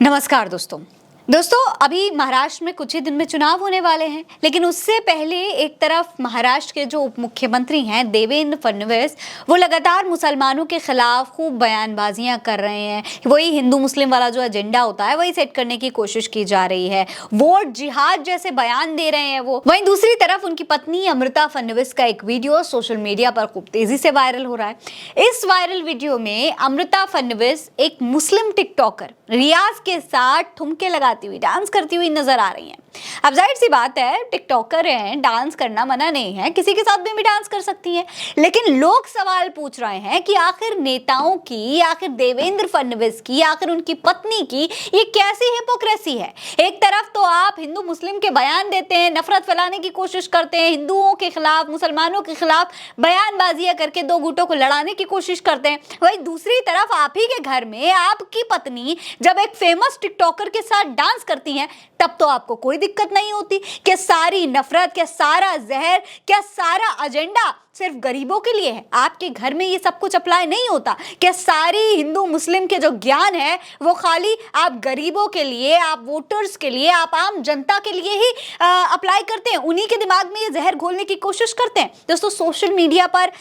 नमस्कार दोस्तों अभी महाराष्ट्र में कुछ ही दिन में चुनाव होने वाले हैं, लेकिन उससे पहले एक तरफ महाराष्ट्र के जो उप मुख्यमंत्री हैं देवेंद्र फडणवीस, वो लगातार मुसलमानों के खिलाफ खूब बयानबाजियां कर रहे हैं। वही हिंदू मुस्लिम वाला जो एजेंडा होता है वही सेट करने की कोशिश की जा रही है। वोट जिहाद जैसे बयान दे रहे हैं वो। वहीं दूसरी तरफ उनकी पत्नी अमृता फडणवीस का एक वीडियो सोशल मीडिया पर खूब तेजी से वायरल हो रहा है। इस वायरल वीडियो में अमृता फडणवीस एक मुस्लिम टिकटॉकर रियाज के साथ ठुमके लगाती हुई, डांस करती हुई नजर आ रही हैं। अब जाहिर सी बात है, टिकटॉकर हैं, डांस करना मना नहीं है, किसी के साथ भी डांस कर सकती हैं। लेकिन लोग सवाल पूछ रहे हैं कि आखिर नेताओं की, आखिर देवेंद्र फडणवीस की, आखिर उनकी पत्नी की ये कैसी हिपोक्रेसी है। एक तरफ तो आप हिंदू मुस्लिम के बयान देते हैं, नफरत फैलाने की कोशिश करते हैं, हिंदुओं के खिलाफ, मुसलमानों के खिलाफ बयानबाजियां करके दो गुटों को लड़ाने की कोशिश करते हैं। वहीं दूसरी तरफ आप ही के घर में आपकी पत्नी जब एक फेमस टिकटॉकर के साथ डांस करती हैं, तब तो आपको कोई दिक्कत नहीं होती। क्या सारी नफरत, क्या सारा जहर, क्या सारा एजेंडा सिर्फ गरीबों के लिए है? आपके घर में ये सब कुछ अप्लाई नहीं होता? क्या सारी हिंदू मुस्लिम के जो ज्ञान है वो खाली आप गरीबों के लिए, आप वोटर्स के लिए, आप आम जनता के लिए ही अप्लाई करते हैं? उन्हीं के दिमाग में ये जहर घोलने की कोशिश करते हैं। दोस्तों, सोशल मीडिया पर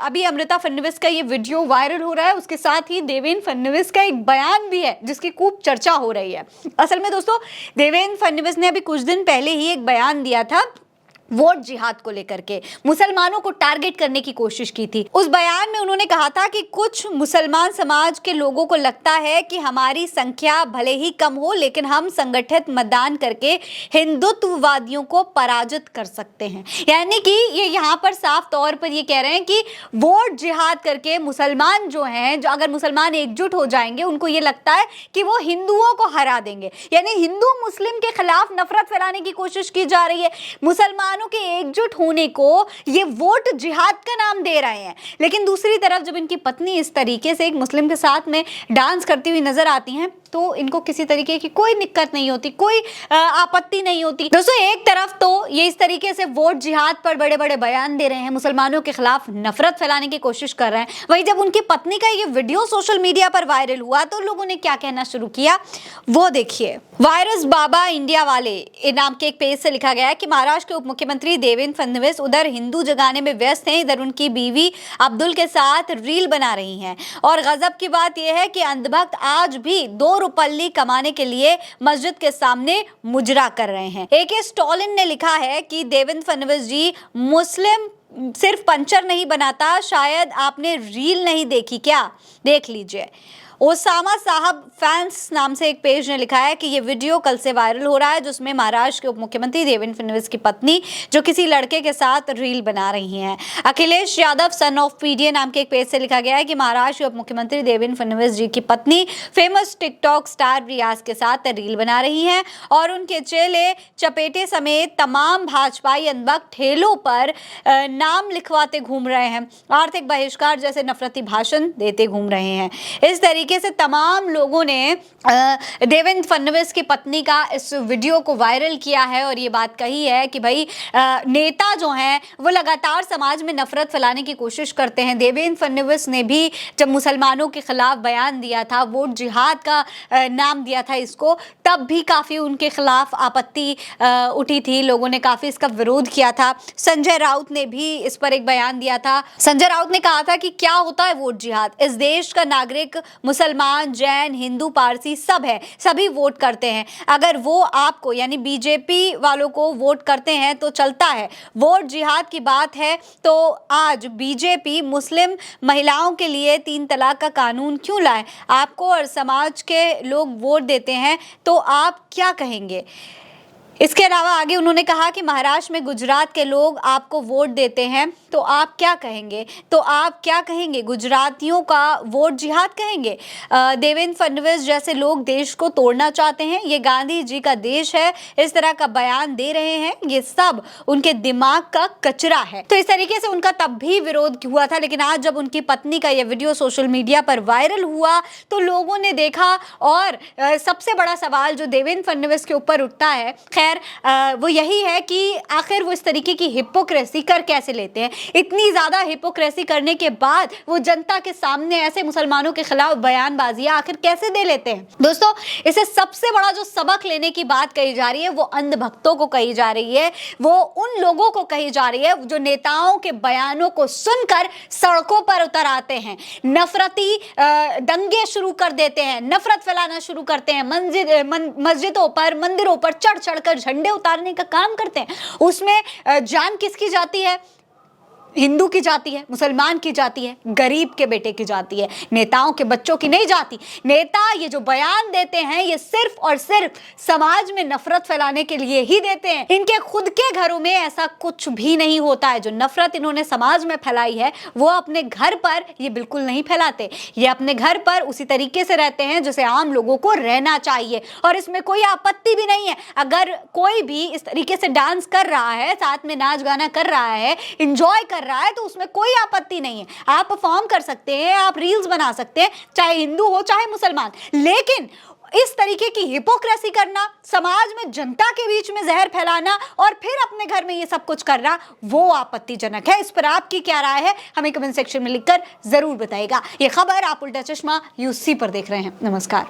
अभी अमृता फडणवीस का ये वीडियो वायरल हो रहा है, उसके साथ ही देवेंद्र फडणवीस का एक बयान भी है जिसकी खूब चर्चा हो रही है। असल में दोस्तों, देवेंद्र फडणवीस ने अभी कुछ दिन पहले ही एक बयान दिया था वोट जिहाद को लेकर के, मुसलमानों को टारगेट करने की कोशिश की थी। उस बयान में उन्होंने कहा था कि कुछ मुसलमान समाज के लोगों को लगता है कि हमारी संख्या भले ही कम हो, लेकिन हम संगठित मतदान करके हिंदुत्ववादियों को पराजित कर सकते हैं। यानी कि ये यहाँ पर साफ तौर पर ये कह रहे हैं कि वोट जिहाद करके मुसलमान जो हैं, जो अगर मुसलमान एकजुट हो जाएंगे, उनको ये लगता है कि वो हिंदुओं को हरा देंगे। यानी हिंदू मुस्लिम के खिलाफ नफरत फैलाने की कोशिश की जा रही है। मुसलमान के एकजुट होने को ये वोट जिहाद का नाम दे रहे हैं। लेकिन दूसरी तरफ जब इनकी पत्नी इस तरीके से एक मुस्लिम के साथ में डांस करती हुई नजर आती हैं, तो इनको किसी तरीके की कोई दिक्कत नहीं होती, कोई आपत्ति नहीं होती। दोस्तों, एक तरफ तो ये इस तरीके से वोट जिहाद पर बड़े बड़े बयान दे रहे हैं, मुसलमानों के खिलाफ नफरत फैलाने की कोशिश कर रहे हैं। वहीं जब उनकी पत्नी का ये वीडियो सोशल मीडिया पर वायरल हुआ तो लोगों ने क्या कहना शुरू किया, वो देखिए। वायरस बाबा इंडिया वाले नाम के एक पेज से लिखा गया है कि महाराष्ट्र के उप मुख्यमंत्री देवेंद्र फडणवीस उधर हिंदू जगाने में व्यस्त हैं, इधर उनकी बीवी अब्दुल के साथ रील बना रही हैं। और गजब की बात यह है कि अंधभक्त आज भी 2 रुपल्ली कमाने के लिए मस्जिद के सामने मुजरा कर रहे हैं। AK स्टालिन ने लिखा है कि देवेंद्र फडणवीस जी, मुस्लिम सिर्फ पंचर नहीं बनाता, शायद आपने रील नहीं देखी क्या, देख लीजिए। ओसामा साहब फैंस नाम से एक पेज ने लिखा है कि ये वीडियो कल से वायरल हो रहा है, जिसमें महाराष्ट्र के उप मुख्यमंत्री देवेंद्र फडणवीस की पत्नी जो किसी लड़के के साथ रील बना रही हैं। Akhilesh Yadav son of PDA नाम के एक पेज से लिखा गया है कि महाराष्ट्र के उप मुख्यमंत्री देवेंद्र फडणवीस जी की पत्नी फेमस टिकटॉक स्टार रियाज के साथ रील बना रही हैं और उनके चेले चपेटे समेत तमाम भाजपाई अंधभक्त ठेलों पर नाम लिखवाते घूम रहे हैं, आर्थिक बहिष्कार जैसे नफरती भाषण देते घूम रहे हैं। इस तरीके से तमाम लोगों ने देवेंद्र फडणवीस की पत्नी का इस वीडियो को वायरल किया है और ये बात कही है कि भाई नेता जो हैं वो लगातार समाज में नफरत फैलाने की कोशिश करते हैं। देवेंद्र फडणवीस ने भी जब मुसलमानों के खिलाफ बयान दिया था, वोट जिहाद का नाम दिया था इसको, तब भी काफ़ी उनके खिलाफ आपत्ति उठी थी, लोगों ने काफ़ी इसका विरोध किया था। संजय राउत ने भी इस पर एक बयान दिया था। संजय राउत ने कहा था कि क्या होता है वोट जिहाद, इस देश का नागरिक मुसलमान, जैन, हिंदू, पारसी सब है, सभी वोट करते हैं। अगर वो आपको यानी बीजेपी वालों को वोट करते हैं तो चलता है। वोट जिहाद की बात है तो आज बीजेपी मुस्लिम महिलाओं के लिए 3 तलाक का कानून क्यों लाए? आपको और समाज के लोग वोट देते हैं तो आप क्या कहेंगे? इसके अलावा आगे उन्होंने कहा कि महाराष्ट्र में गुजरात के लोग आपको वोट देते हैं तो आप क्या कहेंगे? तो आप क्या कहेंगे? गुजरातियों का वोट जिहाद कहेंगे? देवेंद्र फडणवीस जैसे लोग देश को तोड़ना चाहते हैं, ये गांधी जी का देश है, इस तरह का बयान दे रहे हैं, ये सब उनके दिमाग का कचरा है। तो इस तरीके से उनका तब भी विरोध हुआ था, लेकिन आज जब उनकी पत्नी का यह वीडियो सोशल मीडिया पर वायरल हुआ तो लोगों ने देखा और सबसे बड़ा सवाल जो देवेंद्र फडणवीस के ऊपर उठता है, खैर वो यही है कि आखिर वो इस तरीके की हिपोक्रेसी कर कैसे लेते हैं। इतनी ज़्यादा हिपोक्रेसी करने के बाद वो जनता के सामने ऐसे मुसलमानों के खिलाफ बयानबाजियाँ आखिर कैसे दे लेते हैं। दोस्तों, इसे सबसे बड़ा जो सबक लेने की बात कही जा रही है वो अंधभक्तों को कही जा रही है, वो उन लोगों को कही जा रही है जो नेताओं के बयानों को सुनकर सड़कों पर उतर आते हैं, नफरती दंगे शुरू कर देते हैं, नफरत फैलाना शुरू करते हैं, मस्जिदों पर, मंदिरों पर चढ़ चढ़कर झंडे उतारने का काम करते हैं। उसमें जान किसकी जाती है? हिंदू की जाती है, मुसलमान की जाती है, गरीब के बेटे की जाती है, नेताओं के बच्चों की नहीं जाती। नेता ये जो बयान देते हैं ये सिर्फ और सिर्फ समाज में नफरत फैलाने के लिए ही देते हैं। इनके खुद के घरों में ऐसा कुछ भी नहीं होता है। जो नफरत इन्होंने समाज में फैलाई है वो अपने घर पर ये बिल्कुल नहीं फैलाते। ये अपने घर पर उसी तरीके से रहते हैं जैसे आम लोगों को रहना चाहिए, और इसमें कोई आपत्ति भी नहीं है। अगर कोई भी इस तरीके से डांस कर रहा है, साथ में नाच गाना कर रहा है, इंजॉय कर रहा है, तो उसमें कोई आपत्ति नहीं है। आप परफॉर्म कर सकते हैं, आप रील्स बना सकते हैं, चाहे हिंदू हो चाहे मुसलमान। लेकिन इस तरीके की हिपोक्रेसी करना, समाज में जनता के बीच में जहर फैलाना और फिर अपने घर में ये सब कुछ करना, वो आपत्तिजनक है। इस पर आपकी क्या राय है हमें कमेंट सेक्शन में लिखकर जरूर बताइएगा। ये खबर आप उल्टा चश्मा यूसी पर देख रहे हैं। नमस्कार।